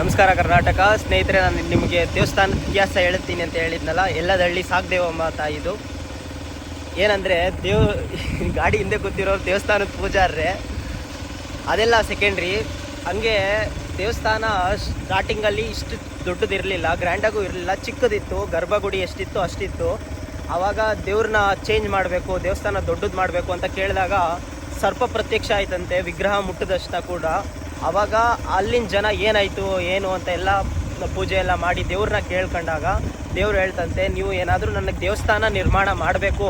ನಮಸ್ಕಾರ ಕರ್ನಾಟಕ ಸ್ನೇಹಿತರೆ, ನಾನು ನಿಮಗೆ ದೇವಸ್ಥಾನದ ಇತಿಹಾಸ ಹೇಳ್ತೀನಿ ಅಂತ ಹೇಳಿದ್ನಲ್ಲ. ಎಲ್ಲದಳ್ಳಿ ಸಾಗದೇವಮ್ಮ ತಾಯಿದು. ಏನಂದರೆ ಗಾಡಿ ಹಿಂದೆ ಕೂತಿರೋರು ದೇವಸ್ಥಾನದ ಪೂಜಾರ್ರೆ, ಅದೆಲ್ಲ ಸೆಕೆಂಡ್ರಿ. ಹಂಗೆ ದೇವಸ್ಥಾನ ಸ್ಟಾರ್ಟಿಂಗಲ್ಲಿ ಇಷ್ಟು ದೊಡ್ಡದಿರಲಿಲ್ಲ, ಗ್ರ್ಯಾಂಡಾಗೂ ಇರಲಿಲ್ಲ, ಚಿಕ್ಕದಿತ್ತು. ಗರ್ಭಗುಡಿ ಎಷ್ಟಿತ್ತು ಅಷ್ಟಿತ್ತು. ಆವಾಗ ದೇವ್ರನ್ನ ಚೇಂಜ್ ಮಾಡಬೇಕು, ದೇವಸ್ಥಾನ ದೊಡ್ಡದು ಮಾಡಬೇಕು ಅಂತ ಕೇಳಿದಾಗ ಸರ್ಪ ಪ್ರತ್ಯಕ್ಷ ಆಯ್ತಂತೆ, ವಿಗ್ರಹ ಮುಟ್ಟಿದಷ್ಟ ಕೂಡ. ಆವಾಗ ಅಲ್ಲಿನ ಜನ ಏನಾಯಿತು ಏನು ಅಂತ ಎಲ್ಲ ಪೂಜೆ ಎಲ್ಲ ಮಾಡಿ ದೇವ್ರನ್ನ ಕೇಳ್ಕೊಂಡಾಗ ದೇವ್ರು ಹೇಳ್ತಂತೆ, ನೀವು ಏನಾದರೂ ನನಗೆ ದೇವಸ್ಥಾನ ನಿರ್ಮಾಣ ಮಾಡಬೇಕು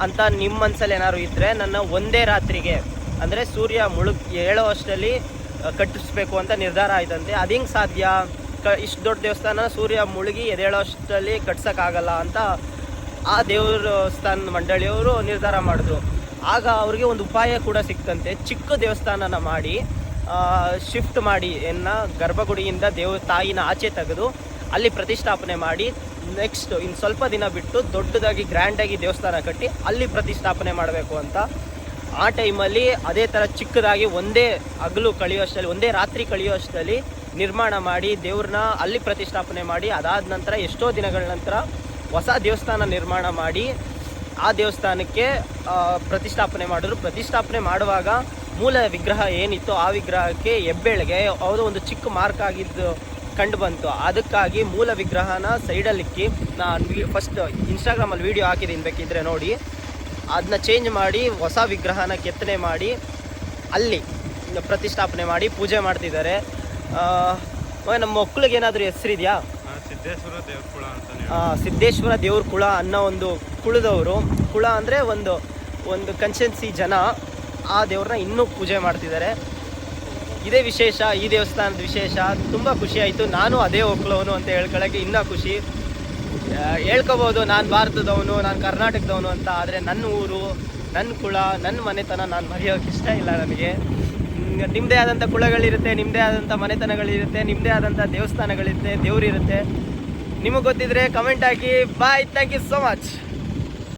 ಅಂತ ನಿಮ್ಮ ಮನಸ್ಸಲ್ಲಿ ಏನಾದ್ರು ಇದ್ದರೆ ನನ್ನ ಒಂದೇ ರಾತ್ರಿಗೆ, ಅಂದರೆ ಸೂರ್ಯ ಹೇಳೋ ಅಷ್ಟರಲ್ಲಿ ಕಟ್ಟಿಸ್ಬೇಕು ಅಂತ ನಿರ್ಧಾರ ಆಯ್ತಂತೆ. ಅದು ಹೆಂಗೆ ಸಾಧ್ಯ? ಇಷ್ಟು ದೊಡ್ಡ ದೇವಸ್ಥಾನ ಸೂರ್ಯ ಮುಳುಗಿ ಎದೇಳೋ ಅಷ್ಟರಲ್ಲಿ ಕಟ್ಸೋಕ್ಕಾಗಲ್ಲ ಅಂತ ಆ ದೇವಸ್ಥಾನ ಮಂಡಳಿಯವರು ನಿರ್ಧಾರ ಮಾಡಿದ್ರು. ಆಗ ಅವ್ರಿಗೆ ಒಂದು ಉಪಾಯ ಕೂಡ ಸಿಕ್ತಂತೆ. ಚಿಕ್ಕ ದೇವಸ್ಥಾನನ ಮಾಡಿ ಶಿಫ್ಟ್ ಮಾಡಿ ಗರ್ಭಗುಡಿಯಿಂದ ತಾಯಿನ ಆಚೆ ತೆಗೆದು ಅಲ್ಲಿ ಪ್ರತಿಷ್ಠಾಪನೆ ಮಾಡಿ, ನೆಕ್ಸ್ಟ್ ಇನ್ನು ಸ್ವಲ್ಪ ದಿನ ಬಿಟ್ಟು ದೊಡ್ಡದಾಗಿ ಗ್ರ್ಯಾಂಡಾಗಿ ದೇವಸ್ಥಾನ ಕಟ್ಟಿ ಅಲ್ಲಿ ಪ್ರತಿಷ್ಠಾಪನೆ ಮಾಡಬೇಕು ಅಂತ. ಆ ಟೈಮಲ್ಲಿ ಅದೇ ಥರ ಚಿಕ್ಕದಾಗಿ ಒಂದೇ ರಾತ್ರಿ ಕಳೆಯುವಷ್ಟರಲ್ಲಿ ನಿರ್ಮಾಣ ಮಾಡಿ ದೇವ್ರನ್ನ ಅಲ್ಲಿ ಪ್ರತಿಷ್ಠಾಪನೆ ಮಾಡಿ, ಅದಾದ ನಂತರ ಎಷ್ಟೋ ದಿನಗಳ ನಂತರ ಹೊಸ ದೇವಸ್ಥಾನ ನಿರ್ಮಾಣ ಮಾಡಿ ಆ ದೇವಸ್ಥಾನಕ್ಕೆ ಪ್ರತಿಷ್ಠಾಪನೆ ಮಾಡಿದ್ರು. ಪ್ರತಿಷ್ಠಾಪನೆ ಮಾಡುವಾಗ ಮೂಲ ವಿಗ್ರಹ ಏನಿತ್ತು ಆ ವಿಗ್ರಹಕ್ಕೆ ಹೆಬ್ಬೆಳೆಗೆ ಯಾವುದೋ ಒಂದು ಚಿಕ್ಕ ಮಾರ್ಕ್ ಆಗಿದ್ದು ಕಂಡು ಬಂತು. ಅದಕ್ಕಾಗಿ ಮೂಲ ವಿಗ್ರಹನ ಸೈಡಲ್ಲಿಕ್ಕಿ, ನಾನು ಫಸ್ಟ್ ಇನ್ಸ್ಟಾಗ್ರಾಮಲ್ಲಿ ವೀಡಿಯೋ ಹಾಕಿದ್ದೀನಿ, ಬೇಕಿದ್ರೆ ನೋಡಿ. ಅದನ್ನ ಚೇಂಜ್ ಮಾಡಿ ಹೊಸ ವಿಗ್ರಹನ ಕೆತ್ತನೆ ಮಾಡಿ ಅಲ್ಲಿ ಪ್ರತಿಷ್ಠಾಪನೆ ಮಾಡಿ ಪೂಜೆ ಮಾಡ್ತಿದ್ದಾರೆ. ನಮ್ಮ ಮಕ್ಕಳಿಗೆ ಏನಾದರೂ ಹೆಸರಿದೆಯಾ? ಸಿದ್ದೇಶ್ವರ ದೇವ್ರ ಕುಳ ಅನ್ನೋ ಒಂದು ಕುಳದವರು. ಕುಳ ಅಂದರೆ ಒಂದು ಕನ್ಸೆನ್ಸಿ ಜನ ಆ ದೇವ್ರನ್ನ ಇನ್ನೂ ಪೂಜೆ ಮಾಡ್ತಿದ್ದಾರೆ. ಇದೇ ವಿಶೇಷ, ಈ ದೇವಸ್ಥಾನದ ವಿಶೇಷ. ತುಂಬ ಖುಷಿ ಆಯಿತು. ನಾನು ಅದೇ ಒಕ್ಕಲವನು ಅಂತ ಹೇಳ್ಕೊಳ್ಳೋಕ್ಕೆ ಇನ್ನೂ ಖುಷಿ. ಹೇಳ್ಕೊಬೋದು ನಾನು ಭಾರತದವನು, ನಾನು ಕರ್ನಾಟಕದವನು ಅಂತ. ಆದರೆ ನನ್ನ ಊರು, ನನ್ನ ಕುಳ, ನನ್ನ ಮನೆತನ ನಾನು ಮರೆಯೋಕ್ಕೆ ಇಷ್ಟ ಇಲ್ಲ ನನಗೆ. ನಿಮ್ಮದೇ ಆದಂಥ ಕುಳಗಳಿರುತ್ತೆ, ನಿಮ್ಮದೇ ಆದಂಥ ಮನೆತನಗಳಿರುತ್ತೆ, ನಿಮ್ಮದೇ ಆದಂಥ ದೇವಸ್ಥಾನಗಳಿರುತ್ತೆ, ದೇವರಿರುತ್ತೆ. ನಿಮಗೆ ಗೊತ್ತಿದ್ರೆ ಕಮೆಂಟ್ ಹಾಕಿ. Bye, thank you so much.